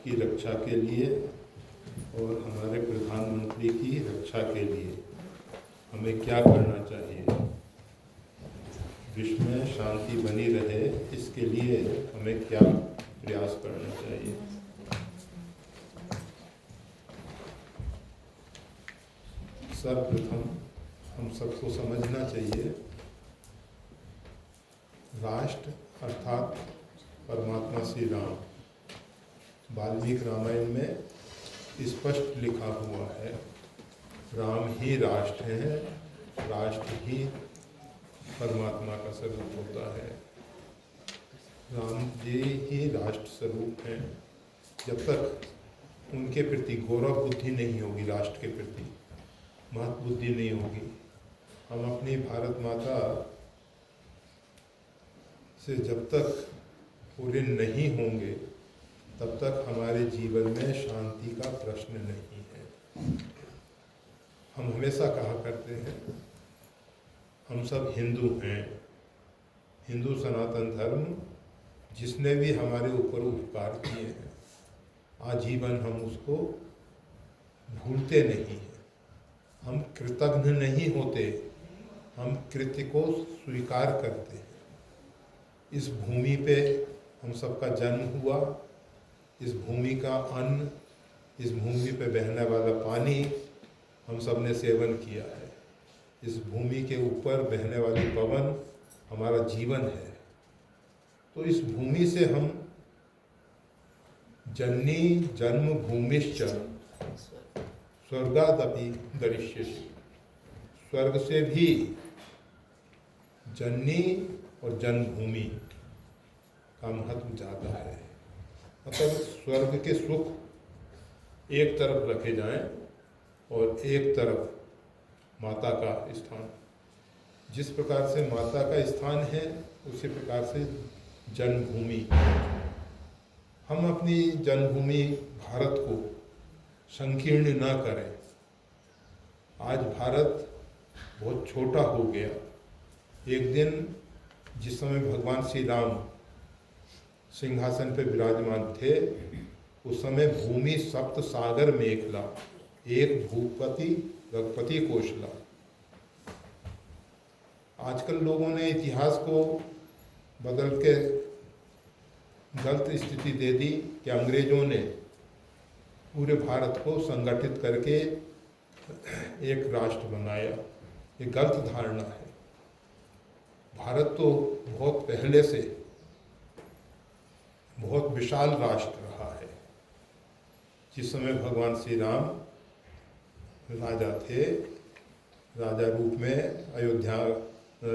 की रक्षा के लिए और हमारे प्रधानमंत्री की रक्षा के लिए हमें क्या करना चाहिए, विश्व में शांति बनी रहे इसके लिए हमें क्या प्रयास करना चाहिए। सर्वप्रथम हम सबको समझना चाहिए, राष्ट्र अर्थात परमात्मा श्री राम, वाल्मीकि रामायण में स्पष्ट लिखा हुआ है, राम ही राष्ट्र है, राष्ट्र ही परमात्मा का स्वरूप होता है। राम जी ही राष्ट्र स्वरूप हैं। जब तक उनके प्रति गौरव बुद्धि नहीं होगी, राष्ट्र के प्रति महत्व बुद्धि नहीं होगी, हम अपनी भारत माता से जब तक पूरे नहीं होंगे तब तक हमारे जीवन में शांति का प्रश्न नहीं है। हम हमेशा कहा करते हैं हम सब हिंदू हैं, हिंदू सनातन धर्म जिसने भी हमारे ऊपर उपकार किए हैं आजीवन हम उसको भूलते नहीं हैं। हम कृतज्ञ नहीं होते, हम कृत्य को स्वीकार करते हैं। इस भूमि पे हम सबका जन्म हुआ, इस भूमि का अन्न, इस भूमि पे बहने वाला पानी हम सब ने सेवन किया है। इस भूमि के ऊपर बहने वाली पवन हमारा जीवन है। तो इस भूमि से हम जननी जन्म भूमिश्च स्वर्गादपि दरिष्यसि, स्वर्ग से भी जननी और जन्मभूमि का महत्व ज़्यादा है। मतलब स्वर्ग के सुख एक तरफ रखे जाएं और एक तरफ माता का स्थान। जिस प्रकार से माता का स्थान है उसी प्रकार से जन्मभूमि। हम अपनी जन्मभूमि भारत को संकीर्ण न करें। आज भारत बहुत छोटा हो गया। एक दिन जिस समय भगवान श्री राम सिंहासन पर विराजमान थे उस समय भूमि सप्त सागर मेखला, एक भूपति रघुपति कौशला। आजकल लोगों ने इतिहास को बदल के गलत स्थिति दे दी कि अंग्रेजों ने पूरे भारत को संगठित करके एक राष्ट्र बनाया। ये गलत धारणा है। भारत तो बहुत पहले से बहुत विशाल राष्ट्र रहा है। जिस समय भगवान श्री राम राजा थे, राजा रूप में अयोध्या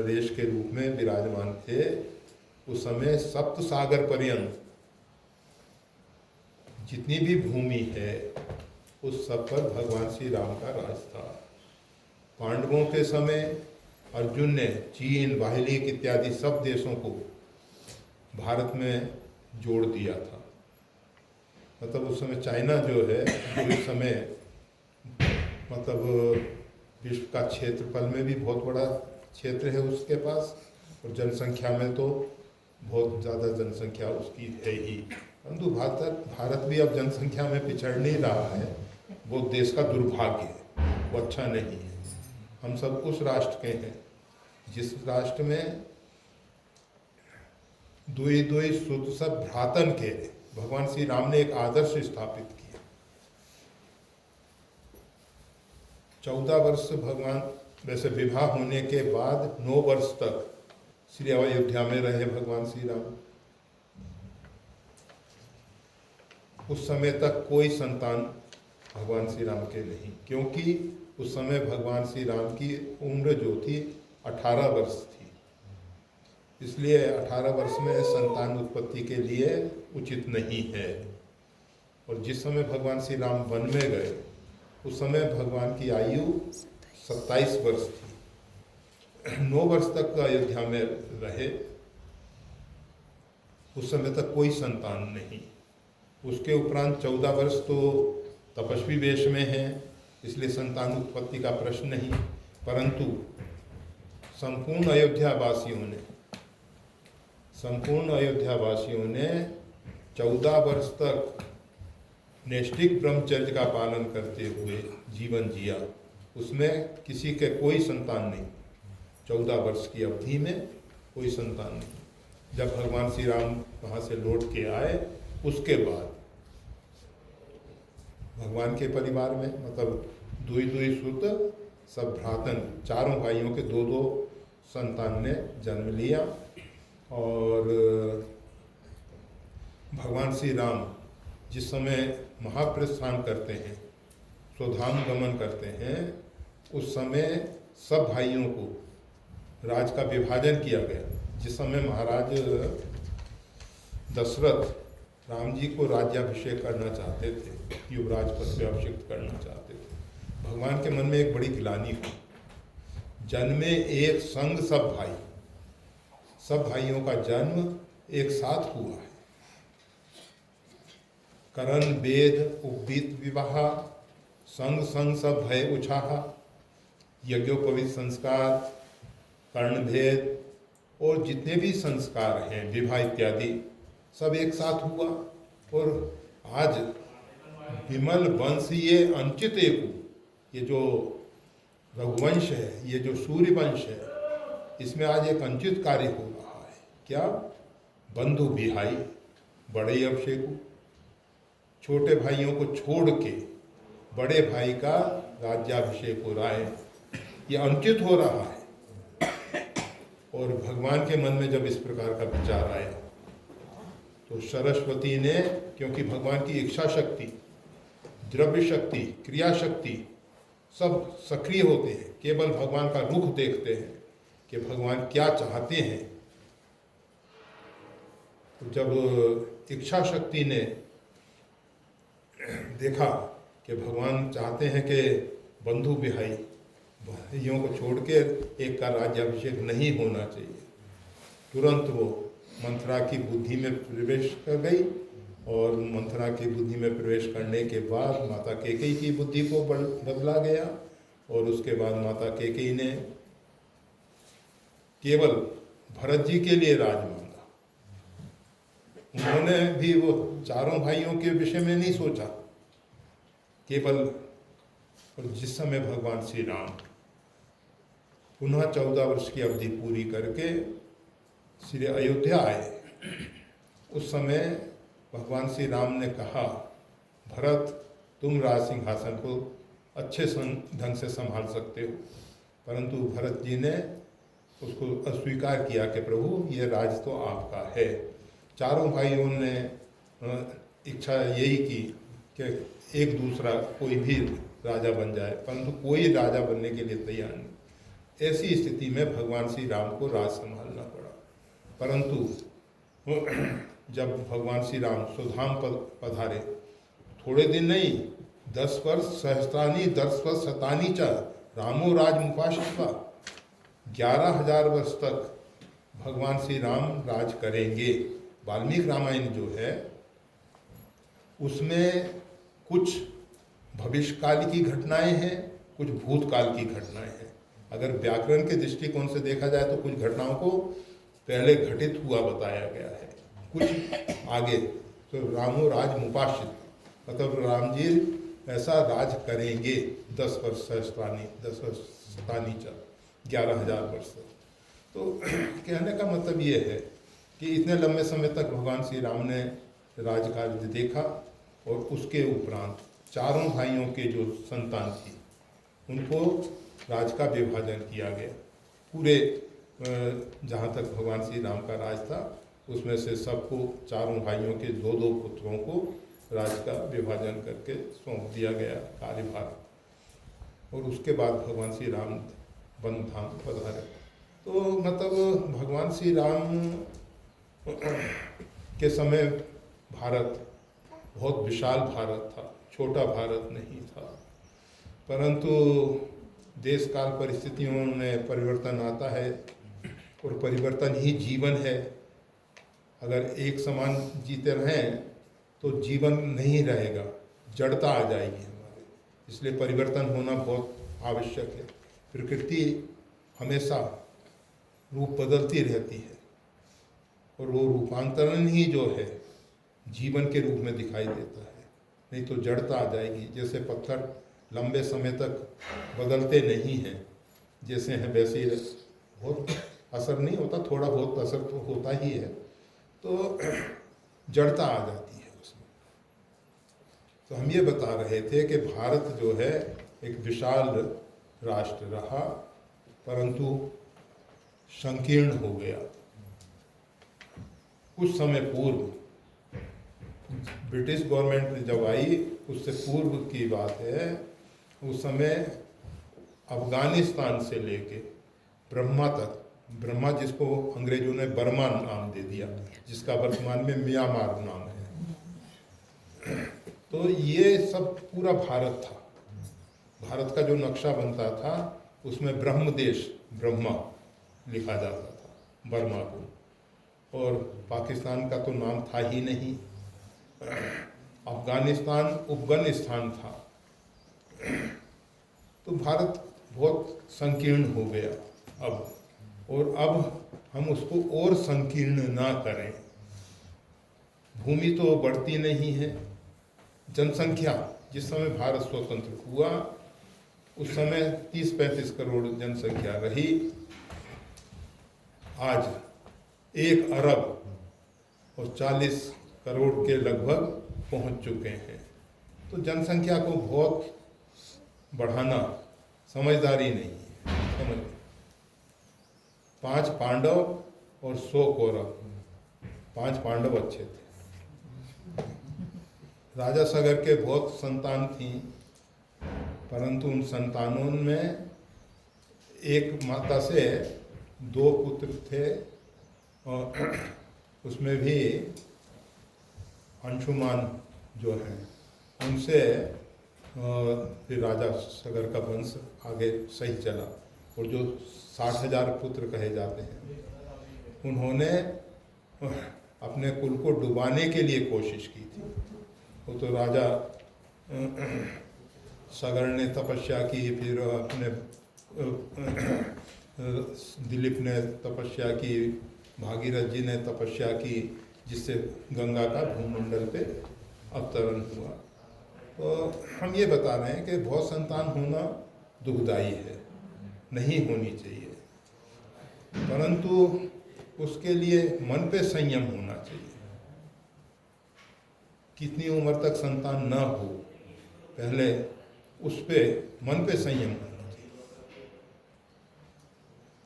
देश के रूप में विराजमान थे, उस समय सप्त सागर पर्यंत जितनी भी भूमि है उस सब पर भगवान श्री राम का राज था। पांडवों के समय अर्जुन ने चीन, वाहिलीक इत्यादि सब देशों को भारत में जोड़ दिया था। मतलब उस समय चाइना जो है वो इस समय मतलब विश्व का क्षेत्रफल में भी बहुत बड़ा क्षेत्र है उसके पास, और जनसंख्या में तो बहुत ज़्यादा जनसंख्या उसकी है ही। परंतु भारत भी अब जनसंख्या में पिछड़ नहीं रहा है। वो देश का दुर्भाग्य है, वो अच्छा नहीं है। हम सब उस राष्ट्र के हैं जिस राष्ट्र में दुई दुई सुत सब भ्रातन के भगवान श्री राम ने एक आदर्श स्थापित किया। 14 वर्ष भगवान वैसे विवाह होने के बाद 9 वर्ष तक श्री अयोध्या में रहे भगवान श्री राम। उस समय तक कोई संतान भगवान श्री राम के नहीं, क्योंकि उस समय भगवान श्री राम की उम्र जो थी 18 वर्ष थी। इसलिए 18 वर्ष में संतान उत्पत्ति के लिए उचित नहीं है। और जिस समय भगवान श्री राम वन में गए उस समय भगवान की आयु 27 वर्ष थी। 9 वर्ष तक अयोध्या में रहे। उस समय तक कोई संतान नहीं। उसके उपरांत 14 वर्ष तो तपस्वी वेश में हैं, इसलिए संतान उत्पत्ति का प्रश्न नहीं। परंतु संपूर्ण अयोध्या वासियों ने 14 वर्ष तक नैष्ठिक ब्रह्मचर्य का पालन करते हुए जीवन जिया, उसमें किसी के कोई संतान नहीं, 14 वर्ष की अवधि में कोई संतान नहीं। जब भगवान श्री राम वहाँ से लौट के आए, उसके बाद भगवान के परिवार में मतलब दुई दुई सुत सब भ्रातन, चारों भाइयों के दो दो संतान ने जन्म लिया। और भगवान श्री राम जिस समय महाप्रस्थान करते हैं, स्वधाम गमन करते हैं, उस समय सब भाइयों को राज का विभाजन किया गया। जिस समय महाराज दशरथ राम जी को राज्याभिषेक करना चाहते थे, युवराज पद पे अभिषिक्त करना चाहते थे, भगवान के मन में एक बड़ी ग्लानि हुई। जन्मे एक संग सब भाई, सब भाइयों का जन्म एक साथ हुआ है। करण वेद उपवीत विवाह, संग संग सब भय उछाहा, यज्ञोपवीत संस्कार, कर्ण भेद और जितने भी संस्कार हैं, विवाह इत्यादि, सब एक साथ हुआ। और आज विमल वंशीय अंचित एकु, ये जो रघुवंश है, ये जो सूर्य वंश है, इसमें आज एक अंचित कार्य हो रहा है। क्या? बंधु बिहाई बड़े अभिषेकु, छोटे भाइयों को छोड़ के बड़े भाई का राज्याभिषेक हो रहा है, ये अंकित हो रहा है। और भगवान के मन में जब इस प्रकार का विचार आया तो सरस्वती ने, क्योंकि भगवान की इच्छा शक्ति, द्रव्य शक्ति, क्रिया शक्ति सब सक्रिय होते हैं, केवल भगवान का रुख देखते हैं कि भगवान क्या चाहते हैं। तो जब इच्छा शक्ति ने देखा कि भगवान चाहते हैं कि बंधु बिहाई भाइयों को छोड़ के एक का राज्याभिषेक नहीं होना चाहिए, तुरंत वो मंथरा की बुद्धि में प्रवेश कर गई। और मंथरा की बुद्धि में प्रवेश करने के बाद माता कैकेयी की बुद्धि को बदला गया। और उसके बाद माता कैकेयी ने केवल भरत जी के लिए राज मांगा। उन्होंने भी वो चारों भाइयों के विषय में नहीं सोचा, केवल। और जिस समय भगवान श्री राम पुनः 14 वर्ष की अवधि पूरी करके श्री अयोध्या आए, उस समय भगवान श्री राम ने कहा, भरत तुम राज सिंहासन को अच्छे ढंग से संभाल सकते हो। परंतु भरत जी ने उसको अस्वीकार किया कि प्रभु ये राज तो आपका है। चारों भाइयों ने इच्छा यही की कि एक दूसरा कोई भी राजा बन जाए, परंतु कोई राजा बनने के लिए तैयार नहीं। ऐसी स्थिति में भगवान श्री राम को राज संभालना पड़ा। परंतु जब भगवान श्री राम स्वधाम पधारे, थोड़े दिन नहीं, 10 वर्ष सहस्त्रानी 10 वर्ष शतानी च रामो राज मुपाश्वा, 11,000 वर्ष तक भगवान श्री राम राज करेंगे। वाल्मीकि रामायण जो है उसमें कुछ भविष्यकाल की घटनाएं हैं, कुछ भूतकाल की घटनाएं हैं। अगर व्याकरण के दृष्टिकोण से देखा जाए तो कुछ घटनाओं को पहले घटित हुआ बताया गया है, कुछ आगे। तो रामो राज मुपाश्रित, मतलब राम जी ऐसा राज करेंगे 10 वर्ष सहस्त्रानी 10 वर्ष शतानी च 11,000 वर्ष तक। तो कहने का मतलब ये है कि इतने लंबे समय तक भगवान श्री राम ने राजकार्य देखा। और उसके उपरांत चारों भाइयों के जो संतान थी उनको राज का विभाजन किया गया। पूरे जहाँ तक भगवान श्री राम का राज था उसमें से सबको, चारों भाइयों के 2-2 पुत्रों को राज का विभाजन करके सौंप दिया गया कार्यभार। और उसके बाद भगवान श्री राम वन धाम पधारे। तो मतलब भगवान श्री राम के समय भारत बहुत विशाल भारत था, छोटा भारत नहीं था। परंतु देश काल परिस्थितियों में परिवर्तन आता है और परिवर्तन ही जीवन है। अगर एक समान जीते रहें तो जीवन नहीं रहेगा, जड़ता आ जाएगी हमारे। इसलिए परिवर्तन होना बहुत आवश्यक है। प्रकृति हमेशा रूप बदलती रहती है और वो रूपांतरण ही जो है जीवन के रूप में दिखाई देता है। नहीं तो जड़ता आ जाएगी। जैसे पत्थर लंबे समय तक बदलते नहीं हैं, जैसे हैं वैसे ही बहुत असर नहीं होता, थोड़ा बहुत असर तो होता ही है, तो जड़ता आ जाती है उसमें। तो हम ये बता रहे थे कि भारत जो है एक विशाल राष्ट्र रहा, परंतु संकीर्ण हो गया। कुछ समय पूर्व ब्रिटिश गवर्नमेंट जब आई, उससे पूर्व की बात है, उस समय अफगानिस्तान से लेके ब्रह्मा तक, ब्रह्मा जिसको अंग्रेजों ने बर्मा नाम दे दिया, जिसका वर्तमान में म्यांमार नाम है, तो ये सब पूरा भारत था। भारत का जो नक्शा बनता था उसमें ब्रह्म देश, ब्रह्मा लिखा जाता था बर्मा को, और पाकिस्तान का तो नाम था ही नहीं, अफगानिस्तान अफगानिस्तान था। तो भारत बहुत संकीर्ण हो गया अब, और अब हम उसको और संकीर्ण ना करें। भूमि तो बढ़ती नहीं है, जनसंख्या जिस समय भारत स्वतंत्र हुआ उस समय 30-35 करोड़ जनसंख्या रही, आज 1 अरब और 40 करोड़ के लगभग पहुंच चुके हैं। तो जनसंख्या को बहुत बढ़ाना समझदारी नहीं है, समझ। 5 पांडव और 100 कौरव। 5 पांडव अच्छे थे। राजा सगर के बहुत संतान थी, परंतु उन संतानों में एक माता से 2 पुत्र थे, और उसमें भी अंशुमान जो हैं उनसे फिर राजा सगर का वंश आगे सही चला। और जो 60,000 पुत्र कहे जाते हैं, उन्होंने अपने कुल को डुबाने के लिए कोशिश की थी। वो तो राजा सगर ने तपस्या की, फिर अपने दिलीप ने तपस्या की, भागीरथ जी ने तपस्या की, जिससे गंगा का भूमंडल पे अवतरण हुआ। तो हम ये बता रहे हैं कि बहुत संतान होना दुखदायी है, नहीं होनी चाहिए, परंतु उसके लिए मन पे संयम होना चाहिए। कितनी उम्र तक संतान न हो, पहले उस पे मन पे संयम होना चाहिए।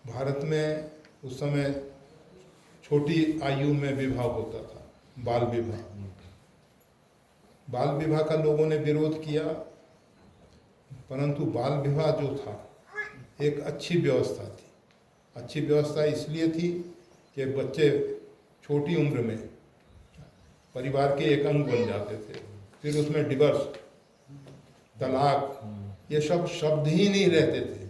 भारत में उस समय छोटी आयु में विवाह होता था, बाल विवाह। बाल विवाह का लोगों ने विरोध किया, परंतु बाल विवाह जो था एक अच्छी व्यवस्था थी। अच्छी व्यवस्था इसलिए थी कि बच्चे छोटी उम्र में परिवार के एक अंग बन जाते थे, फिर उसमें डिवोर्स, तलाक, ये सब शब्द ही नहीं रहते थे।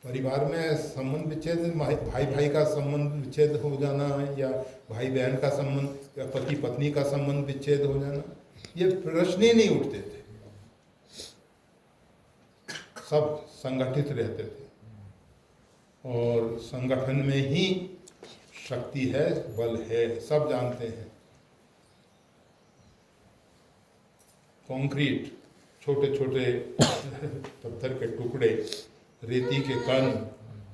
परिवार में संबंध विच्छेद, भाई भाई का संबंध विच्छेद हो जाना, या भाई बहन का संबंध, या पति पत्नी का संबंध विच्छेद हो जाना, ये प्रश्न ही नहीं उठते थे। सब संगठित रहते थे, और संगठन में ही शक्ति है, बल है, सब जानते हैं। कंक्रीट, छोटे छोटे पत्थर के टुकड़े, रेती के कण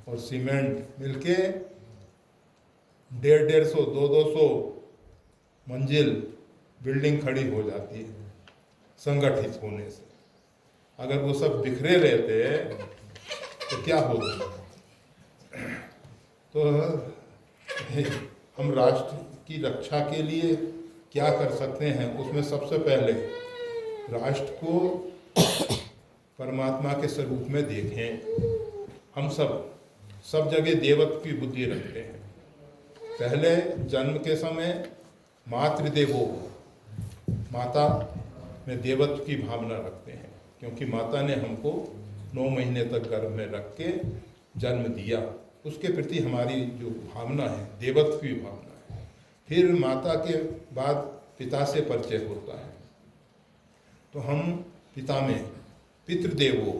और सीमेंट मिलके 150-150, 200 मंजिल बिल्डिंग खड़ी हो जाती है संगठित होने से। अगर वो सब बिखरे रहते तो क्या होता? तो हम राष्ट्र की रक्षा के लिए क्या कर सकते हैं? उसमें सबसे पहले राष्ट्र को परमात्मा के स्वरूप में देखें। हम सब जगह देवत्व की बुद्धि रखते हैं। पहले जन्म के समय मातृदेवो, माता में देवत्व की भावना रखते हैं, क्योंकि माता ने हमको 9 महीने तक गर्भ में रख के जन्म दिया। उसके प्रति हमारी जो भावना है, देवत्व की भावना है। फिर माता के बाद पिता से परिचय होता है, तो हम पिता में पितृदेवो,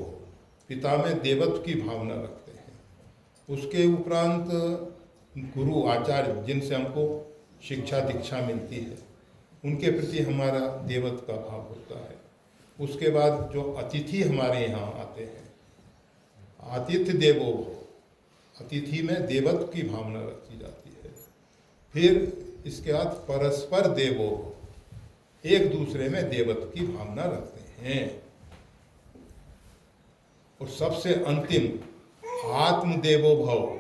पिता में देवत्व की भावना रखते हैं। उसके उपरांत गुरु आचार्य, जिनसे हमको शिक्षा दीक्षा मिलती है, उनके प्रति हमारा देवत्व का भाव होता है। उसके बाद जो अतिथि हमारे यहाँ आते हैं, आतिथ्य देवो भव, अतिथि में देवत्व की भावना रखी जाती है। फिर इसके बाद परस्पर देवो भव, एक दूसरे में देवत्व की भावना रखते हैं। और सबसे अंतिम आत्मदेवो भव,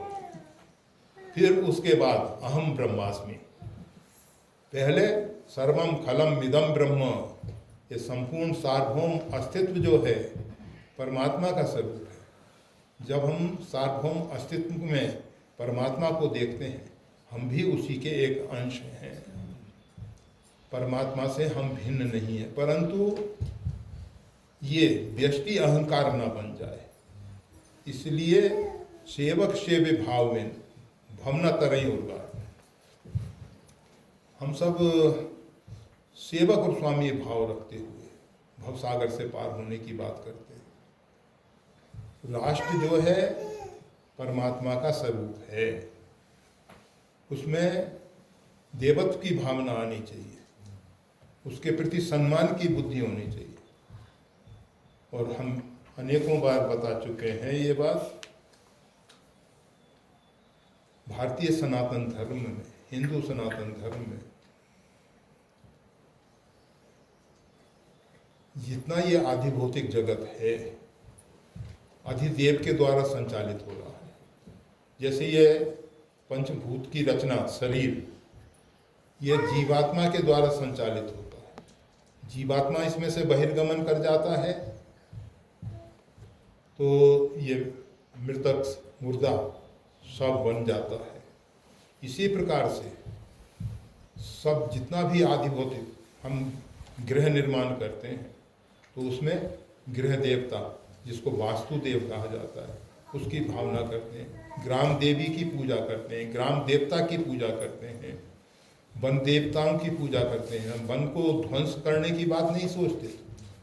फिर उसके बाद अहम ब्रह्मास्मि। पहले सर्वम खलम इदम ब्रह्म, ये संपूर्ण सार्वभौम अस्तित्व जो है परमात्मा का स्वरूप है। जब हम सार्वभौम अस्तित्व में परमात्मा को देखते हैं, हम भी उसी के एक अंश हैं। परमात्मा से हम भिन्न नहीं है, परंतु ये व्यष्टि अहंकार न बन जाए, इसलिए सेवक सेव्य भाव में भवना तरई होगा। हम सब सेवक और स्वामी भाव रखते हुए भवसागर से पार होने की बात करते हैं। राष्ट्र जो है परमात्मा का स्वरूप है, उसमें देवत्व की भावना आनी चाहिए, उसके प्रति सम्मान की बुद्धि होनी चाहिए। और हम अनेकों बार बता चुके हैं ये बात, भारतीय सनातन धर्म में, हिंदू सनातन धर्म में जितना ये आधिभौतिक जगत है, अधिदेव के द्वारा संचालित हो रहा है। जैसे ये पंचभूत की रचना शरीर, ये जीवात्मा के द्वारा संचालित होता है। जीवात्मा इसमें से बहिर्गमन कर जाता है तो ये मृतक मुर्दा सब बन जाता है। इसी प्रकार से सब जितना भी आधिभौतिक हम गृह निर्माण करते हैं तो उसमें गृह देवता, जिसको वास्तुदेव कहा जाता है, उसकी भावना करते हैं। ग्राम देवी की पूजा करते हैं, ग्राम देवता की पूजा करते हैं, वन देवताओं की पूजा करते हैं। हम वन को ध्वंस करने की बात नहीं सोचते,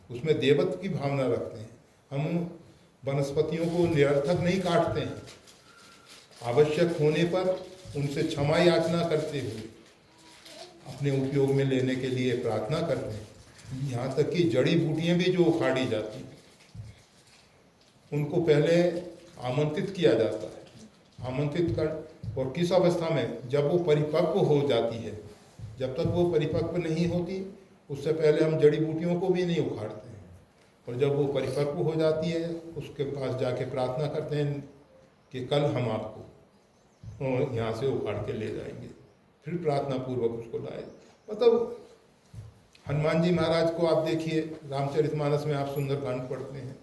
उसमें देवत्व की भावना रखते हैं। हम वनस्पतियों को निरर्थक नहीं काटते हैं, आवश्यक होने पर उनसे क्षमा याचना करते हुए अपने उपयोग में लेने के लिए प्रार्थना करते हैं। यहाँ तक कि जड़ी बूटियाँ भी जो उखाड़ी जाती हैं उनको पहले आमंत्रित किया जाता है। आमंत्रित कर, और किस अवस्था में, जब वो परिपक्व हो जाती है। जब तक वो परिपक्व नहीं होती उससे पहले हम जड़ी बूटियों को भी नहीं उखाड़ते हैं। और जब वो परिपक्व हो जाती है उसके पास जाके प्रार्थना करते हैं कि कल हम आपको यहाँ से उखाड़ के ले जाएंगे। फिर प्रार्थना पूर्वक उसको लाए। मतलब हनुमान जी महाराज को आप देखिए, रामचरितमानस में आप सुंदरकांड पढ़ते हैं,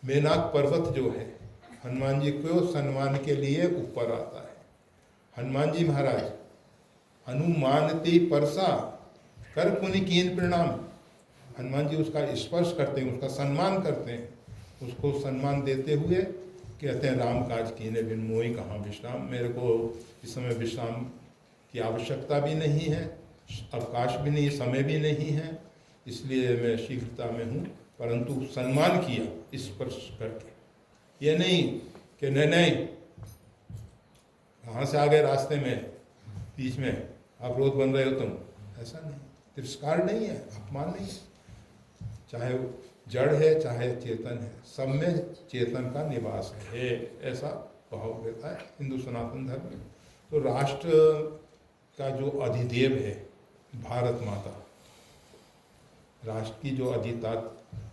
मेनाक पर्वत जो है हनुमान जी को सम्मान के लिए ऊपर आता है। हनुमान जी महाराज हनुमानती परसा कर पुनि कीन प्रणाम, हनुमान जी उसका स्पर्श करते हैं, उसका सम्मान करते हैं। उसको सम्मान देते हुए कहते हैं राम काज कीने बिन मोहि कहाँ विश्राम, मेरे को इस समय विश्राम की आवश्यकता भी नहीं है, अवकाश भी नहीं, समय भी नहीं है, इसलिए मैं शीघ्रता में हूँ। परंतु सम्मान किया स्पर्श करके। ये नहीं कि नहीं कहाँ से आ गए रास्ते में, बीच में अवरोध बन रहे हो तुम, ऐसा नहीं। तिरस्कार नहीं है, अपमान नहीं है। चाहे जड़ है चाहे चेतन है, सब में चेतन का निवास है, ऐसा भाव रहता है हिंदू सनातन धर्म में। तो राष्ट्र का जो अधिदेव है भारत माता, राष्ट्र की जो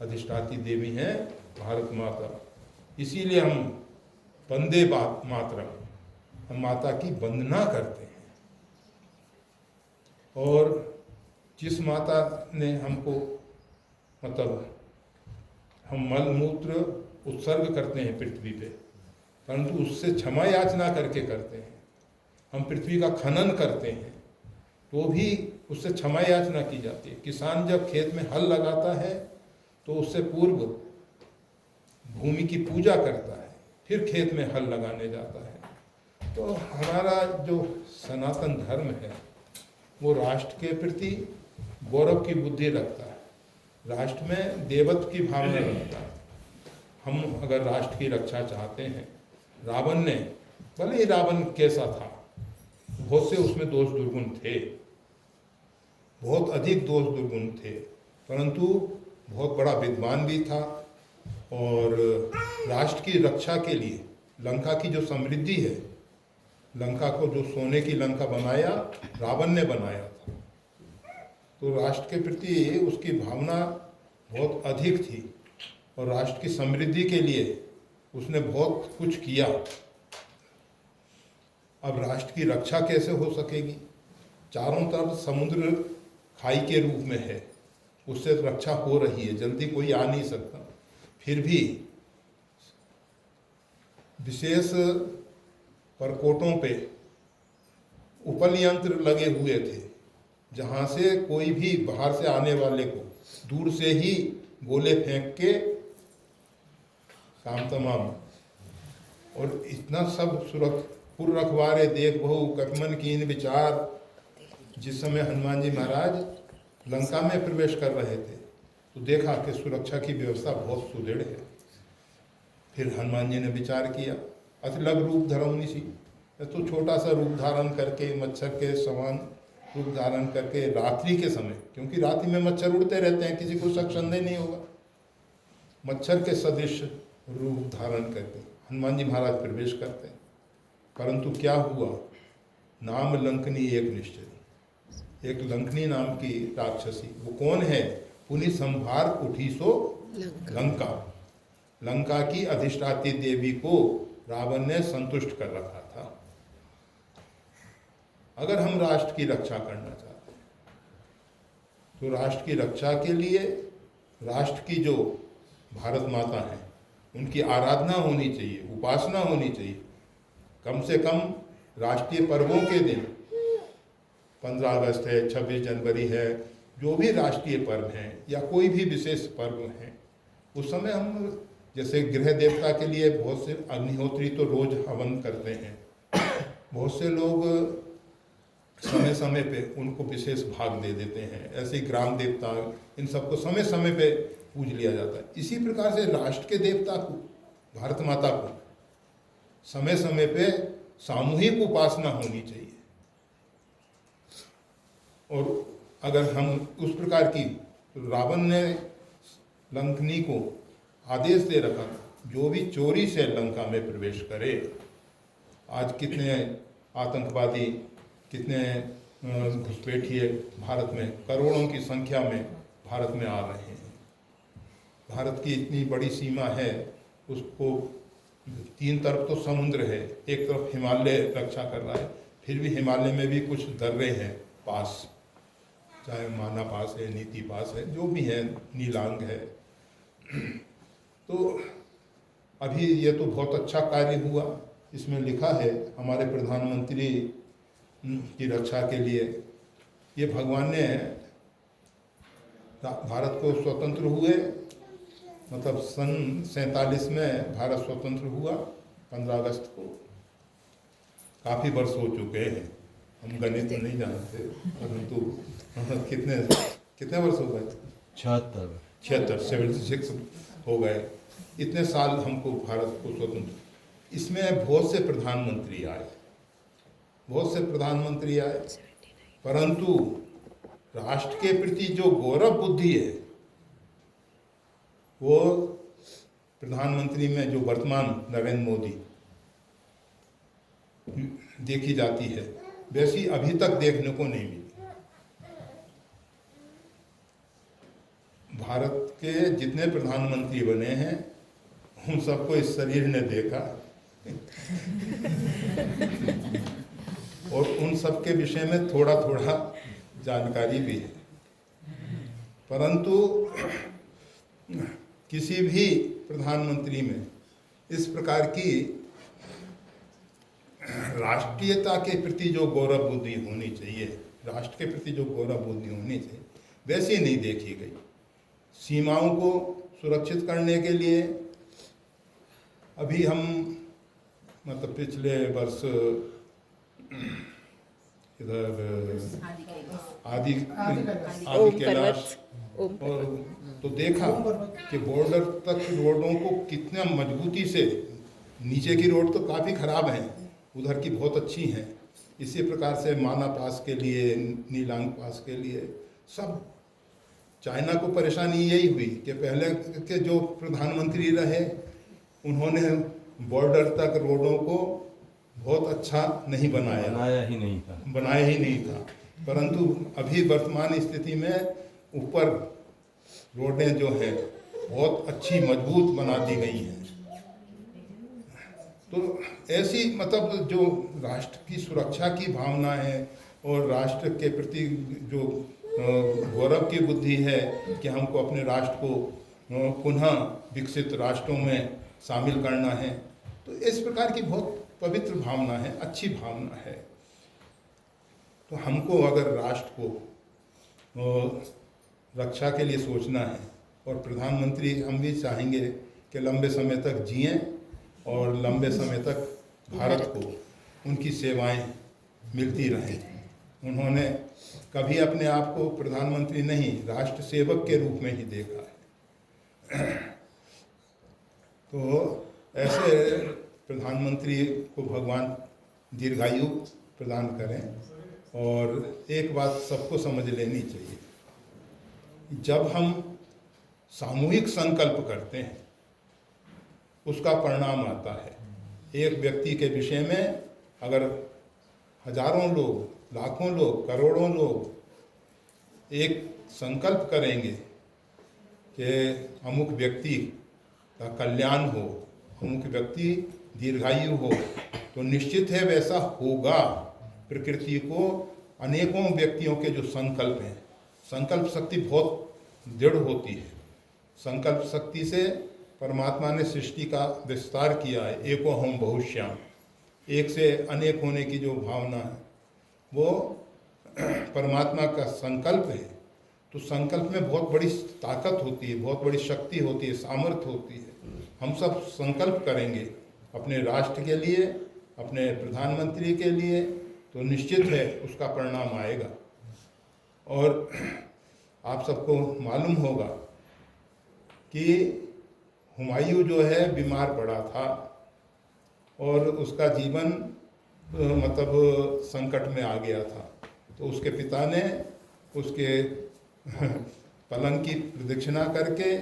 अधिष्ठाती देवी हैं भारत माता, इसीलिए हम वंदे मातरम, हम माता की वंदना करते हैं। और जिस माता ने हमको, मतलब हम मल मूत्र उत्सर्ग करते हैं पृथ्वी पे, परंतु उससे क्षमा याचना करके करते हैं। हम पृथ्वी का खनन करते हैं तो भी उससे क्षमा याचना की जाती है। किसान जब खेत में हल लगाता है तो उससे पूर्व भूमि की पूजा करता है, फिर खेत में हल लगाने जाता है। तो हमारा जो सनातन धर्म है वो राष्ट्र के प्रति गौरव की बुद्धि रखता है, राष्ट्र में देवत्व की भावना रखता है। हम अगर राष्ट्र की रक्षा चाहते हैं, रावण ने, भले ही रावण कैसा था, बहुत से उसमें दोष दुर्गुण थे, बहुत अधिक दोष दुर्गुण थे, परंतु बहुत बड़ा विद्वान भी था। और राष्ट्र की रक्षा के लिए लंका की जो समृद्धि है, लंका को जो सोने की लंका बनाया रावण ने बनाया था, तो राष्ट्र के प्रति उसकी भावना बहुत अधिक थी और राष्ट्र की समृद्धि के लिए उसने बहुत कुछ किया। अब राष्ट्र की रक्षा कैसे हो सकेगी? चारों तरफ समुद्र खाई के रूप में है, उससे रक्षा हो रही है, जल्दी कोई आ नहीं सकता। फिर भी विशेष परकोटों पे उपल यंत्र लगे हुए थे, जहाँ से कोई भी बाहर से आने वाले को दूर से ही गोले फेंक के काम तमाम। और इतना सब पुर रखवारे देख बहु कपमन कीन विचार। जिस समय हनुमान जी महाराज लंका में प्रवेश कर रहे थे तो देखा कि सुरक्षा की व्यवस्था बहुत सुदृढ़ है। फिर हनुमान जी ने विचार किया, अति लघु रूप धरौनी सी, तो छोटा सा रूप धारण करके मच्छर के समान रूप धारण करके रात्रि के समय, क्योंकि रात्रि में मच्छर उड़ते रहते हैं, किसी को शक संदेह नहीं होगा, मच्छर के सदृश रूप धारण करके हनुमान जी महाराज प्रवेश करते हैं। परंतु क्या हुआ? नाम लंकनी एक निश्चय, एक लंकनी नाम की राक्षसी, वो कौन है? पुनि संभार उठी सो लंका, लंका की अधिष्ठात्री देवी को रावण ने संतुष्ट कर रखा था। अगर हम राष्ट्र की रक्षा करना चाहते हैं तो राष्ट्र की रक्षा के लिए राष्ट्र की जो भारत माता है उनकी आराधना होनी चाहिए, उपासना होनी चाहिए। कम से कम राष्ट्रीय पर्वों के दिन 15 अगस्त है, 26 जनवरी है, जो भी राष्ट्रीय पर्व हैं या कोई भी विशेष पर्व हैं, उस समय हम जैसे गृह देवता के लिए बहुत से अग्निहोत्री तो रोज हवन करते हैं, बहुत से लोग समय समय पे उनको विशेष भाग दे देते हैं। ऐसे ही ग्राम देवता, इन सबको समय समय पे पूज लिया जाता है। इसी प्रकार से राष्ट्र के देवता को, भारत माता को समय समय पे सामूहिक उपासना होनी चाहिए। और अगर हम उस प्रकार की, रावण ने लंकनी को आदेश दे रखा था जो भी चोरी से लंका में प्रवेश करे। आज कितने आतंकवादी, कितने घुसपैठिए भारत में करोड़ों की संख्या में भारत में आ रहे हैं। भारत की इतनी बड़ी सीमा है, उसको 3 तरफ तो समुद्र है, एक तरफ हिमालय रक्षा कर रहा है, फिर भी हिमालय में भी कुछ दर्रे हैं पास, चाहे माना पास है, नीति पास है, जो भी है, नीलांग है। तो अभी ये तो बहुत अच्छा कार्य हुआ। इसमें लिखा है हमारे प्रधानमंत्री की रक्षा के लिए, ये भगवान ने भारत को स्वतंत्र हुए, मतलब सन 47 में भारत स्वतंत्र हुआ 15 अगस्त को। काफ़ी वर्ष हो चुके हैं, हम गणित नहीं जानते, परंतु कितने वर्ष हो गए? 76 हो गए। इतने साल हमको भारत को स्वतंत्र, इसमें बहुत से प्रधानमंत्री आए, परंतु राष्ट्र के प्रति जो गौरव बुद्धि है वो प्रधानमंत्री में जो वर्तमान नरेंद्र मोदी देखी जाती है, वैसी अभी तक देखने को नहीं मिली। भारत के जितने प्रधानमंत्री बने हैं उन सबको इस शरीर ने देखा और उन सब के विषय में थोड़ा थोड़ा जानकारी भी है, परंतु किसी भी प्रधानमंत्री में इस प्रकार की राष्ट्रीयता के प्रति जो गौरव बुद्धि होनी चाहिए, राष्ट्र के प्रति जो गौरव बुद्धि होनी चाहिए, वैसी नहीं देखी गई। सीमाओं को सुरक्षित करने के लिए अभी हम, मतलब पिछले वर्ष इधर आदि कैलाश और तो देखा कि बॉर्डर तक रोडों को कितना मजबूती से, नीचे की रोड तो काफ़ी खराब हैं, उधर की बहुत अच्छी हैं। इसी प्रकार से माना पास के लिए, नीलांग पास के लिए सब चाइना को परेशानी यही हुई कि पहले के जो प्रधानमंत्री रहे उन्होंने बॉर्डर तक रोडों को बहुत अच्छा नहीं बनाया ही नहीं था। परंतु अभी वर्तमान स्थिति में ऊपर रोडें जो हैं बहुत अच्छी मजबूत बना दी गई हैं। तो ऐसी मतलब जो राष्ट्र की सुरक्षा की भावना है और राष्ट्र के प्रति जो गौरव की बुद्धि है कि हमको अपने राष्ट्र को पुनः विकसित राष्ट्रों में शामिल करना है, तो इस प्रकार की बहुत पवित्र भावना है, अच्छी भावना है। तो हमको अगर राष्ट्र को रक्षा के लिए सोचना है और प्रधानमंत्री हम भी चाहेंगे कि लंबे समय तक जिएं और लंबे समय तक भारत को उनकी सेवाएं मिलती रहें। उन्होंने कभी अपने आप को प्रधानमंत्री नहीं, राष्ट्र सेवक के रूप में ही देखा है। तो ऐसे प्रधानमंत्री को भगवान दीर्घायु प्रदान करें। और एक बात सबको समझ लेनी चाहिए, जब हम सामूहिक संकल्प करते हैं उसका परिणाम आता है। एक व्यक्ति के विषय में अगर हजारों लोग, लाखों लोग, करोड़ों लोग एक संकल्प करेंगे कि अमुक व्यक्ति का कल्याण हो, अमुक व्यक्ति दीर्घायु हो, तो निश्चित है वैसा होगा। प्रकृति को अनेकों व्यक्तियों के जो संकल्प हैं, संकल्प शक्ति बहुत दृढ़ होती है। संकल्प शक्ति से परमात्मा ने सृष्टि का विस्तार किया है। एको हम बहुश्याम, एक से अनेक होने की जो भावना है वो परमात्मा का संकल्प है। तो संकल्प में बहुत बड़ी ताकत होती है, बहुत बड़ी शक्ति होती है, सामर्थ्य होती है। हम सब संकल्प करेंगे अपने राष्ट्र के लिए, अपने प्रधानमंत्री के लिए, तो निश्चित है उसका परिणाम आएगा। और आप सबको मालूम होगा कि हुमायूं जो है बीमार पड़ा था और उसका जीवन मतलब संकट में आ गया था। तो उसके पिता ने उसके पलंग की प्रदक्षिणा करके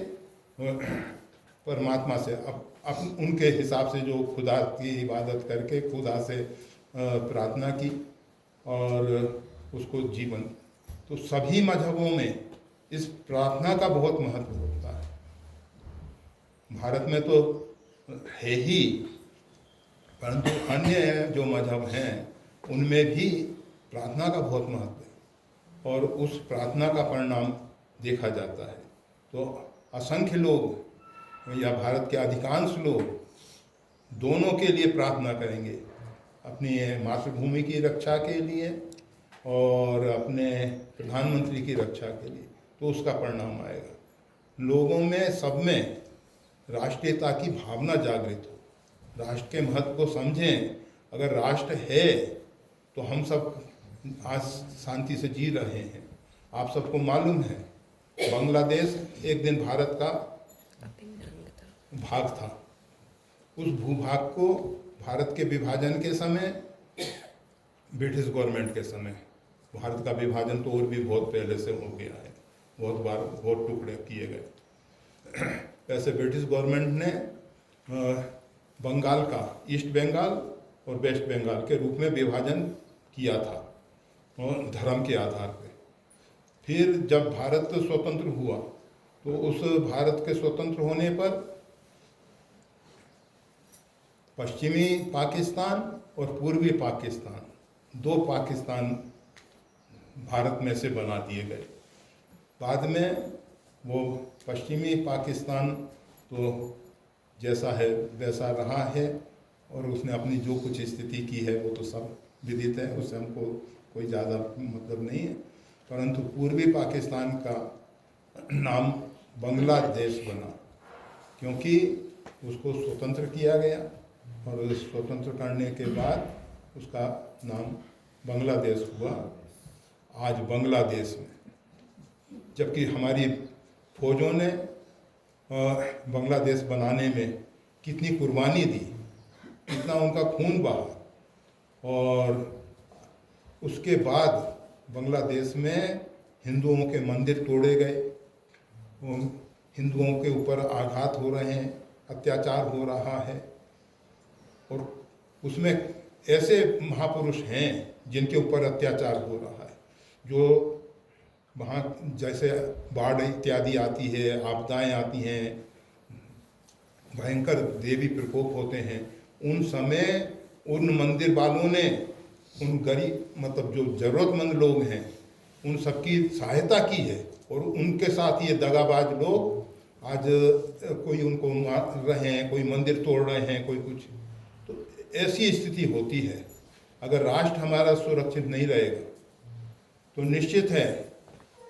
परमात्मा से अब उनके हिसाब से जो खुदा की इबादत करके खुदा से प्रार्थना की और उसको जीवन। तो सभी मजहबों में इस प्रार्थना का बहुत महत्व होता है। भारत में तो है ही, परंतु अन्य जो मजहब हैं उनमें भी प्रार्थना का बहुत महत्व है और उस प्रार्थना का परिणाम देखा जाता है। तो असंख्य लोग या भारत के अधिकांश लोग दोनों के लिए प्रार्थना करेंगे, अपनी मातृभूमि की रक्षा के लिए और अपने प्रधानमंत्री की रक्षा के लिए, तो उसका परिणाम आएगा। लोगों में, सब में राष्ट्रीयता की भावना जागृत हो, राष्ट्र के महत्व को समझें। अगर राष्ट्र है तो हम सब आज शांति से जी रहे हैं। आप सबको मालूम है बांग्लादेश एक दिन भारत का भाग था। उस भूभाग को भारत के विभाजन के समय, ब्रिटिश गवर्नमेंट के समय, भारत का विभाजन तो और भी बहुत पहले से हो गया है, बहुत बार बहुत टुकड़े किए गए। वैसे ब्रिटिश गवर्नमेंट ने बंगाल का ईस्ट बंगाल और वेस्ट बंगाल के रूप में विभाजन किया था धर्म के आधार पर। फिर जब भारत स्वतंत्र हुआ तो उस भारत के स्वतंत्र होने पर पश्चिमी पाकिस्तान और पूर्वी पाकिस्तान, दो पाकिस्तान भारत में से बना दिए गए। बाद में वो पश्चिमी पाकिस्तान तो जैसा है वैसा रहा है और उसने अपनी जो कुछ स्थिति की है वो तो सब विदित है, उससे हमको कोई ज़्यादा मतलब नहीं है। परंतु पूर्वी पाकिस्तान का नाम बांग्लादेश बना क्योंकि उसको स्वतंत्र किया गया और स्वतंत्र करने के बाद उसका नाम बांग्लादेश हुआ। आज बांग्लादेश में, जबकि हमारी फौजों ने बांग्लादेश बनाने में कितनी कुर्बानी दी, कितना उनका खून बहा, और उसके बाद बांग्लादेश में हिंदुओं के मंदिर तोड़े गए, हिंदुओं के ऊपर आघात हो रहे हैं, अत्याचार हो रहा है, और उसमें ऐसे महापुरुष हैं जिनके ऊपर अत्याचार हो रहा है, जो वहाँ जैसे बाढ़ इत्यादि आती है, आपदाएं आती हैं, भयंकर देवी प्रकोप होते हैं, उन समय उन मंदिर वालों ने उन गरीब मतलब जो ज़रूरतमंद लोग हैं उन सबकी सहायता की है, और उनके साथ ये दगाबाज लोग आज कोई उनको मार रहे हैं, कोई मंदिर तोड़ रहे हैं, कोई कुछ, तो ऐसी स्थिति होती है। अगर राष्ट्र हमारा सुरक्षित नहीं रहेगा तो निश्चित है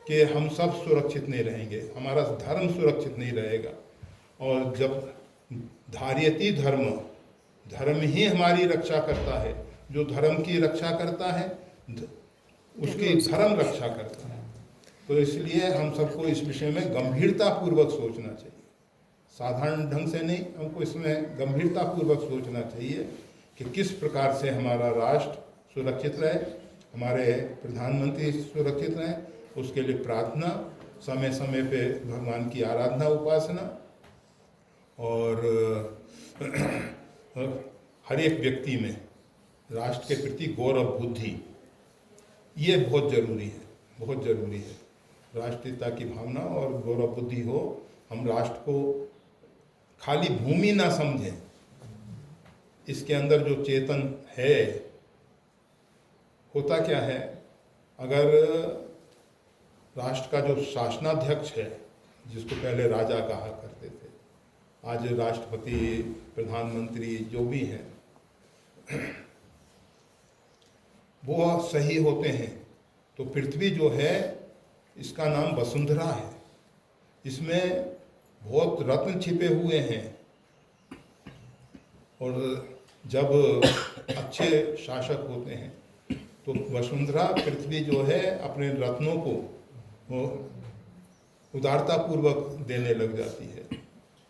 कि हम सब सुरक्षित नहीं रहेंगे, हमारा धर्म सुरक्षित नहीं रहेगा। और जब धार्यति धर्म, धर्म ही हमारी रक्षा करता है, जो धर्म की रक्षा करता है उसकी धर्म रक्षा करता है। तो इसलिए हम सबको इस विषय में गंभीरतापूर्वक सोचना चाहिए, साधारण ढंग से नहीं, हमको इसमें गंभीरतापूर्वक सोचना चाहिए कि किस प्रकार से हमारा राष्ट्र सुरक्षित रहे, हमारे प्रधानमंत्री सुरक्षित रहें, उसके लिए प्रार्थना, समय समय पे भगवान की आराधना, उपासना, और हर एक व्यक्ति में राष्ट्र के प्रति गौरव बुद्धि, ये बहुत ज़रूरी है, बहुत ज़रूरी है। राष्ट्रीयता की भावना और गौरव बुद्धि हो, हम राष्ट्र को खाली भूमि ना समझें, इसके अंदर जो चेतन है, होता क्या है, अगर राष्ट्र का जो शासनाध्यक्ष है, जिसको पहले राजा कहा करते थे, आज राष्ट्रपति, प्रधानमंत्री जो भी हैं, वो सही होते हैं तो पृथ्वी जो है इसका नाम वसुंधरा है, इसमें बहुत रत्न छिपे हुए हैं, और जब अच्छे शासक होते हैं तो वसुंधरा पृथ्वी जो है अपने रत्नों को वो उदारतापूर्वक देने लग जाती है,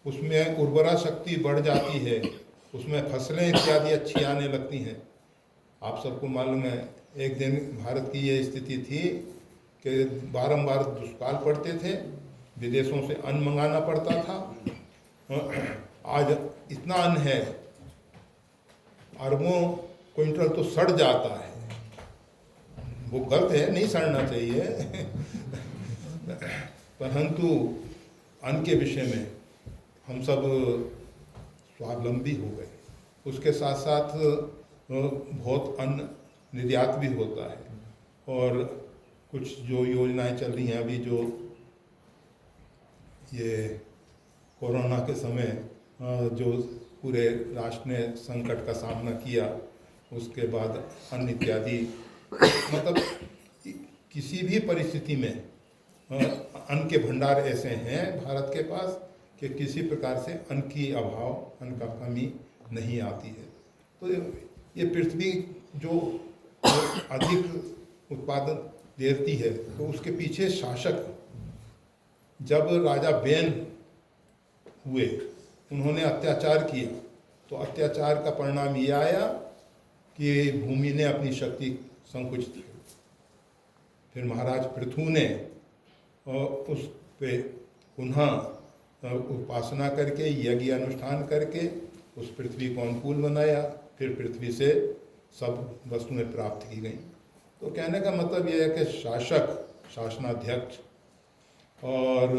उसमें उर्वरा शक्ति बढ़ जाती है, उसमें फसलें इत्यादि अच्छी आने लगती हैं। आप सबको मालूम है, एक दिन भारत की ये स्थिति थी कि बारंबार दुष्काल पड़ते थे, विदेशों से अन्न मंगाना पड़ता था। आज इतना अन्न है, अरबों क्विंटल तो सड़ जाता है, वो गलत है, नहीं सड़ना चाहिए परंतु अन्न के विषय में हम सब स्वावलंबी हो गए। उसके साथ साथ बहुत अन्न निर्यात भी होता है, और कुछ जो योजनाएं चल रही हैं अभी, जो ये कोरोना के समय जो पूरे राष्ट्र ने संकट का सामना किया, उसके बाद अन्न इत्यादि, मतलब किसी भी परिस्थिति में अन्न के भंडार ऐसे हैं भारत के पास कि किसी प्रकार से अन्न की अभाव, अन्न का कमी नहीं आती है। तो ये पृथ्वी जो अधिक उत्पादन देती है, तो उसके पीछे शासक, जब राजा बेन हुए, उन्होंने अत्याचार किया, तो अत्याचार का परिणाम ये आया कि भूमि ने अपनी शक्ति संकुचित की। फिर महाराज पृथु ने उस पे पुनः उपासना करके, यज्ञ अनुष्ठान करके उस पृथ्वी को अनुकूल बनाया, फिर पृथ्वी से सब वस्तुएं प्राप्त की गई। तो कहने का मतलब यह है कि शासक, शासनाध्यक्ष और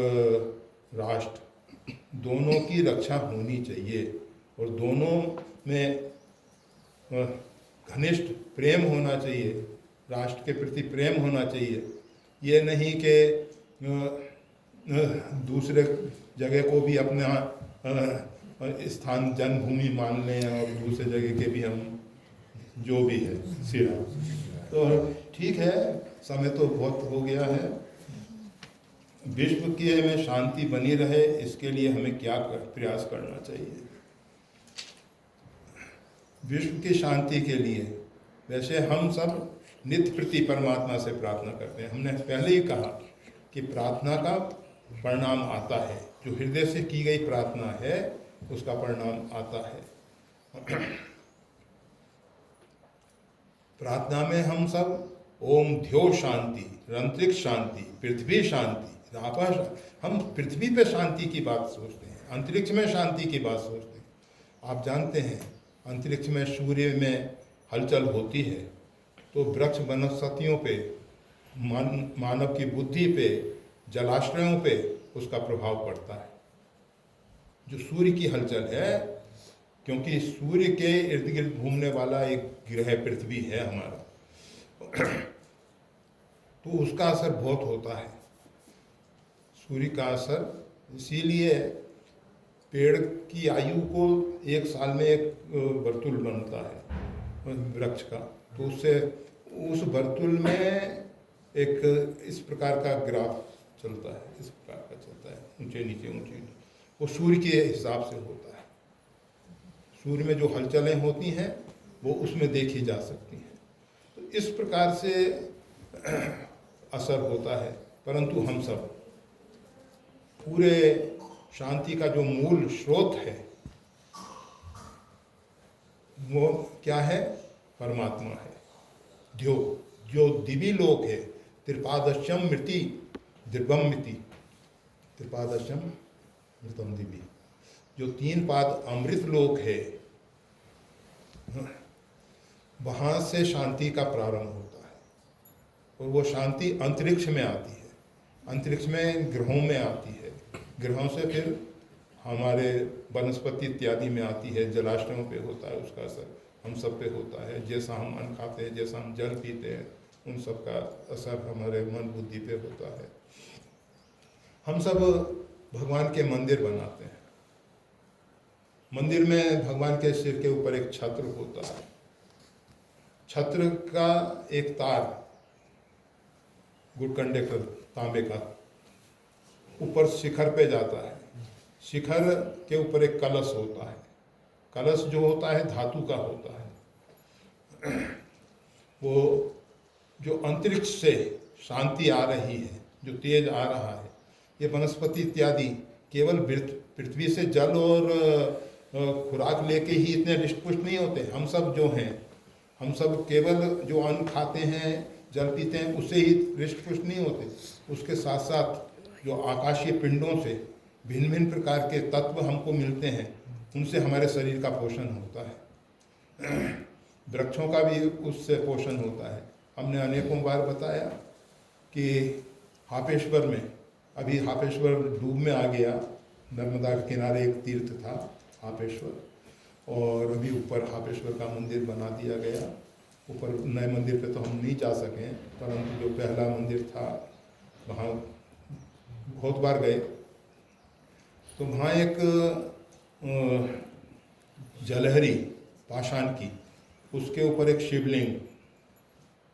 राष्ट्र दोनों की रक्षा होनी चाहिए, और दोनों में घनिष्ठ प्रेम होना चाहिए, राष्ट्र के प्रति प्रेम होना चाहिए। ये नहीं कि दूसरे जगह को भी अपना स्थान, जन्मभूमि मान लें, और दूसरे जगह के भी हम जो भी है सिरा। तो ठीक है, समय तो बहुत हो गया है। विश्व के में शांति बनी रहे, इसके लिए हमें क्या प्रयास करना चाहिए? विश्व की शांति के लिए वैसे हम सब नित्य प्रति परमात्मा से प्रार्थना करते हैं। हमने पहले ही कहा कि प्रार्थना का परिणाम आता है, जो हृदय से की गई प्रार्थना है उसका परिणाम आता है। प्रार्थना में हम सब ओम ध्यो शांति, अंतरिक्ष शांति, पृथ्वी शांति, आकाश। हम पृथ्वी पे शांति की बात सोचते हैं, अंतरिक्ष में शांति की बात सोचते हैं। आप जानते हैं अंतरिक्ष में सूर्य में हलचल होती है तो वृक्ष वनस्पतियों पे, मानव की बुद्धि पे, जलाशयों पे उसका प्रभाव पड़ता है। जो सूर्य की हलचल है, क्योंकि सूर्य के इर्द गिर्द घूमने वाला एक ग्रह पृथ्वी है हमारा, तो उसका असर बहुत होता है, सूर्य का असर। इसीलिए पेड़ की आयु को 1 साल में एक वर्तुल बनता है वृक्ष का, तो उससे उस वर्तुल में एक इस प्रकार का ग्राफ चलता है, इस प्रकार का चलता है, ऊंचे नीचे ऊंचे नीचे, वो सूर्य के हिसाब से होता है। सूर्य में जो हलचलें होती हैं वो उसमें देखी जा सकती हैं। तो इस प्रकार से असर होता है। परंतु हम सब पूरे शांति का जो मूल स्रोत है वो क्या है? परमात्मा है। जो दिव्य लोक है, त्रिपादश्यम मृति दिव्यम मिति, त्रिपादश्यम मृतम दिव्य, जो 3 पाद अमृत लोक है, वहाँ से शांति का प्रारंभ होता है। और वो शांति अंतरिक्ष में आती है, अंतरिक्ष में ग्रहों में आती है, ग्रहों से फिर हमारे वनस्पति इत्यादि में आती है, जलाशयों पे होता है उसका असर, हम सब पे होता है। जैसा हम अन्न खाते हैं, जैसा हम जल पीते हैं, उन सब का असर हमारे मन बुद्धि पे होता है। हम सब भगवान के मंदिर बनाते हैं। मंदिर में भगवान के सिर के ऊपर एक छत्र होता है, छत्र का एक तार, गुड कंडक्टर तांबे का, ऊपर शिखर पे जाता है। शिखर के ऊपर एक कलश होता है, कलश जो होता है धातु का होता है। वो जो अंतरिक्ष से शांति आ रही है, जो तेज आ रहा है, ये वनस्पति इत्यादि केवल पृथ्वी से जल और खुराक लेके ही इतने हृष्टपुष्ट नहीं होते। हम सब जो हैं, हम सब केवल जो अन्न खाते हैं, जल पीते हैं, उससे ही हृष्टपुष्ट नहीं होते। उसके साथ साथ जो आकाशीय पिंडों से भिन्न भिन्न प्रकार के तत्व हमको मिलते हैं, उनसे हमारे शरीर का पोषण होता है। वृक्षों का भी उससे पोषण होता है। हमने अनेकों बार बताया कि हापेश्वर में, अभी हापेश्वर डूब में आ गया, नर्मदा के किनारे एक तीर्थ था हापेश्वर, और अभी ऊपर हापेश्वर का मंदिर बना दिया गया। ऊपर नए मंदिर पे तो हम नहीं जा सके, परंतु जो पहला मंदिर था वहाँ बहुत बार गए। तो वहाँ एक जलहरी पाषाण की, उसके ऊपर एक शिवलिंग,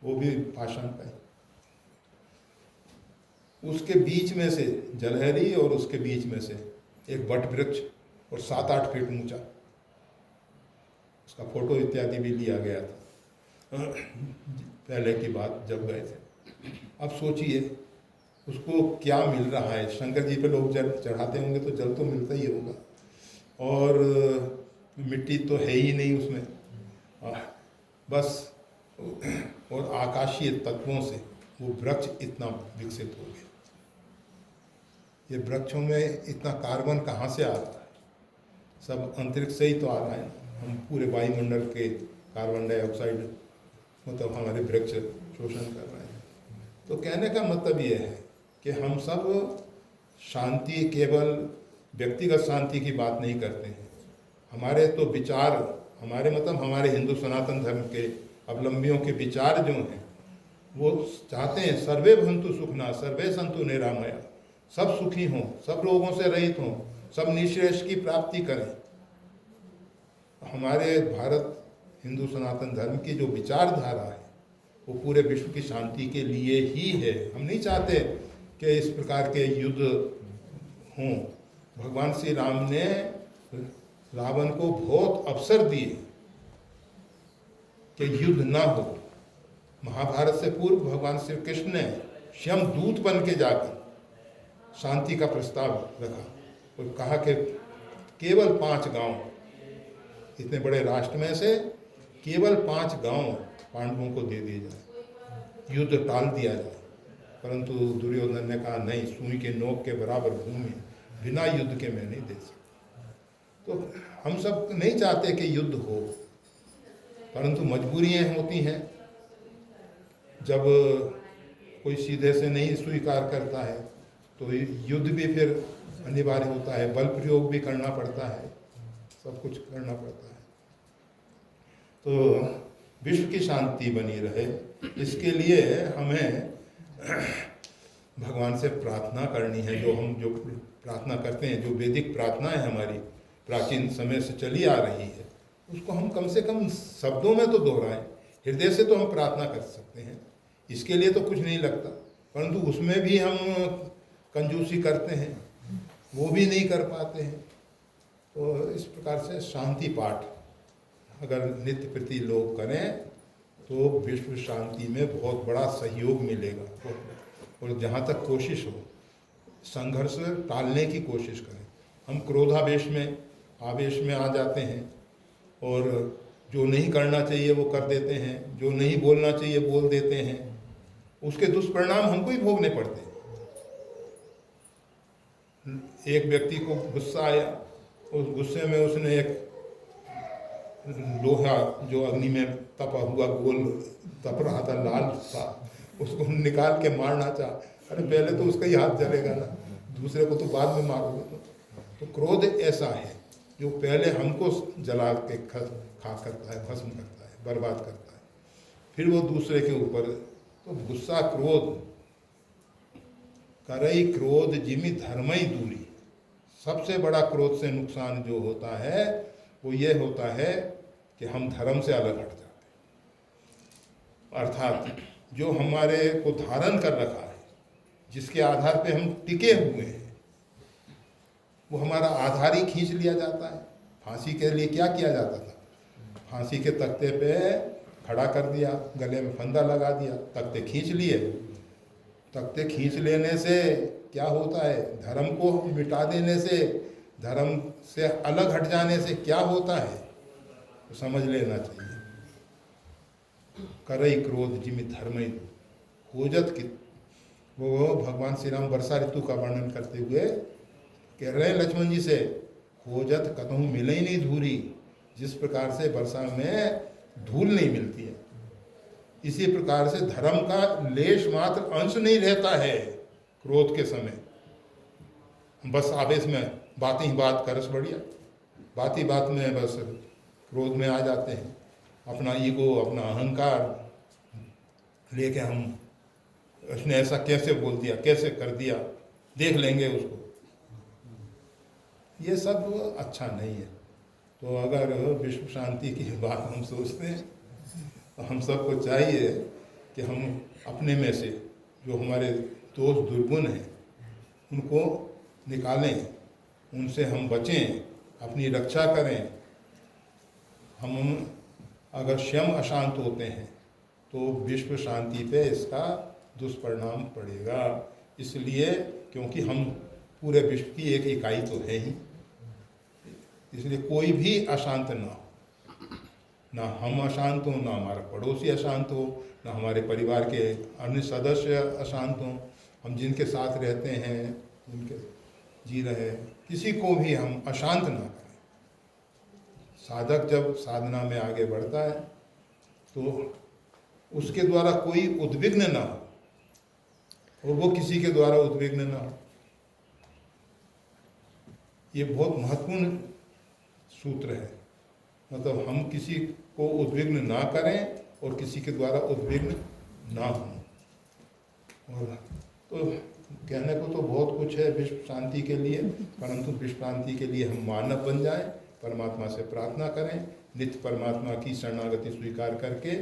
वो भी पाषाण का है। उसके बीच में से जलहरी और उसके बीच में से एक वट वृक्ष और 7-8 फीट ऊंचा, उसका फोटो इत्यादि भी लिया गया था पहले की बात जब गए थे। अब सोचिए उसको क्या मिल रहा है। शंकर जी पे लोग जल चढ़ाते होंगे तो जल तो मिलता ही होगा, और मिट्टी तो है ही नहीं उसमें, बस, और आकाशीय तत्वों से वो वृक्ष इतना विकसित हो गया। ये वृक्षों में इतना कार्बन कहाँ से आ रहा है? सब अंतरिक्ष से ही तो आ रहा है। हम पूरे वायुमंडल के कार्बन डाइऑक्साइड मतलब हमारे वृक्ष शोषण कर रहे हैं। तो कहने का मतलब ये है कि हम सब शांति, केवल व्यक्तिगत शांति की बात नहीं करते हैं। हमारे तो विचार, हमारे मतलब हमारे हिंदू सनातन धर्म के अवलंबियों के विचार जो हैं, वो चाहते हैं सर्वे भवन्तु सुखिनः सर्वे सन्तु निरामया, सब सुखी हों, सब लोगों से रहित हों, सब निःश्रेयस की प्राप्ति करें। हमारे भारत हिंदू सनातन धर्म की जो विचारधारा है वो पूरे विश्व की शांति के लिए ही है। हम नहीं चाहते कि इस प्रकार के युद्ध हों। भगवान श्री राम ने रावण को बहुत अवसर दिए कि युद्ध ना हो। महाभारत से पूर्व भगवान श्री कृष्ण ने स्वयं दूत बन के जाकर शांति का प्रस्ताव रखा और कहा कि केवल 5 गांव, इतने बड़े राष्ट्र में से केवल 5 गांव पांडवों को दे दिए जाए। युद्ध टाल दिया जाए, परंतु दुर्योधन ने कहा नहीं, सुई के नोक के बराबर भूमि बिना युद्ध के मैं नहीं दे सकता। तो हम सब नहीं चाहते कि युद्ध हो, परंतु मजबूरियां होती हैं। जब कोई सीधे से नहीं स्वीकार करता है तो युद्ध भी फिर अनिवार्य होता है, बल प्रयोग भी करना पड़ता है, सब कुछ करना पड़ता है। तो विश्व की शांति बनी रहे, इसके लिए हमें भगवान से प्रार्थना करनी है। जो प्रार्थना करते हैं, जो वैदिक प्रार्थना है हमारी प्राचीन समय से चली आ रही है, उसको हम कम से कम शब्दों में तो दोहराएं। हृदय से तो हम प्रार्थना कर सकते हैं, इसके लिए तो कुछ नहीं लगता, परंतु उसमें भी हम कंजूसी करते हैं, वो भी नहीं कर पाते हैं। तो इस प्रकार से शांति पाठ अगर नित्य प्रति लोग करें तो विश्व शांति में बहुत बड़ा सहयोग मिलेगा। और जहाँ तक कोशिश हो, संघर्ष टालने की कोशिश करें। हम क्रोधावेश में, आवेश में आ जाते हैं और जो नहीं करना चाहिए वो कर देते हैं, जो नहीं बोलना चाहिए बोल देते हैं, उसके दुष्परिणाम हमको ही भोगने पड़ते हैं। एक व्यक्ति को गुस्सा आया, उस गुस्से में उसने एक लोहा जो अग्नि में तपा हुआ गोल तप रहा था, लाल सा, उसको निकाल के मारना चाहा। अरे पहले तो उसका ही हाथ जलेगा ना, दूसरे को तो बाद में मारोगे। तो क्रोध ऐसा है जो पहले हमको जला के खा करता है, भस्म करता है, बर्बाद करता है, फिर वो दूसरे के ऊपर। तो गुस्सा क्रोध करई क्रोध जिमि धर्मई दूरी। सबसे बड़ा क्रोध से नुकसान जो होता है वो ये होता है कि हम धर्म से अलग हट जाते हैं। अर्थात जो हमारे को धारण कर रखा है, जिसके आधार पे हम टिके हुए हैं, वो हमारा आधार ही खींच लिया जाता है। फांसी के लिए क्या किया जाता था? फांसी के तख्ते पे खड़ा कर दिया, गले में फंदा लगा दिया, तख्ते खींच लिए। तख्ते खींच लेने से क्या होता है? धर्म को मिटा देने से, धर्म से अलग हट जाने से क्या होता है तो समझ लेना चाहिए। करई क्रोध जिमि धर्मई खोजत की। वो भगवान श्री राम वर्षा ऋतु का वर्णन करते हुए कह रहे हैं लक्ष्मण जी से, खोजत कतहु मिले ही नहीं धूरी। जिस प्रकार से वर्षा में धूल नहीं मिलती है, इसी प्रकार से धर्म का लेश मात्र अंश नहीं रहता है क्रोध के समय। बस आवेश में बात ही बात करस बढ़िया, बात ही बात में बस क्रोध में आ जाते हैं। अपना ईगो, अपना अहंकार लेके हम, उसने ऐसा कैसे बोल दिया, कैसे कर दिया, देख लेंगे उसको। ये सब अच्छा नहीं है। तो अगर विश्व शांति की बात हम सोचते हैं तो हम सबको चाहिए कि हम अपने में से जो हमारे दोष दुर्गुण हैं उनको निकालें, उनसे हम बचें, अपनी रक्षा करें। हम अगर स्वयं अशांत होते हैं तो विश्व शांति पे इसका दुष्परिणाम पड़ेगा। इसलिए क्योंकि हम पूरे विश्व की एक इकाई तो है ही, इसलिए कोई भी अशांत ना हो, ना हम अशांत हों, ना हमारा पड़ोसी अशांत हो, ना हमारे परिवार के अन्य सदस्य अशांत हों। हम जिनके साथ रहते हैं, जिनके जी रहे हैं, किसी को भी हम अशांत ना करें। साधक जब साधना में आगे बढ़ता है तो उसके द्वारा कोई उद्विग्न ना हो और वो किसी के द्वारा उद्विग्न ना हो। ये बहुत महत्वपूर्ण सूत्र है। मतलब हम किसी को उद्विग्न ना करें और किसी के द्वारा उद्विग्न ना हों। और तो कहने को तो बहुत कुछ है विश्व शांति के लिए, परंतु विश्व शांति के लिए हम मानव बन जाएं, परमात्मा से प्रार्थना करें, नित्य परमात्मा की शरणागति स्वीकार करके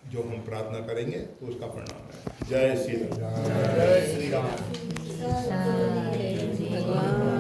जो हम प्रार्थना करेंगे तो उसका परिणाम है। जय श्री राम। जय श्री राम।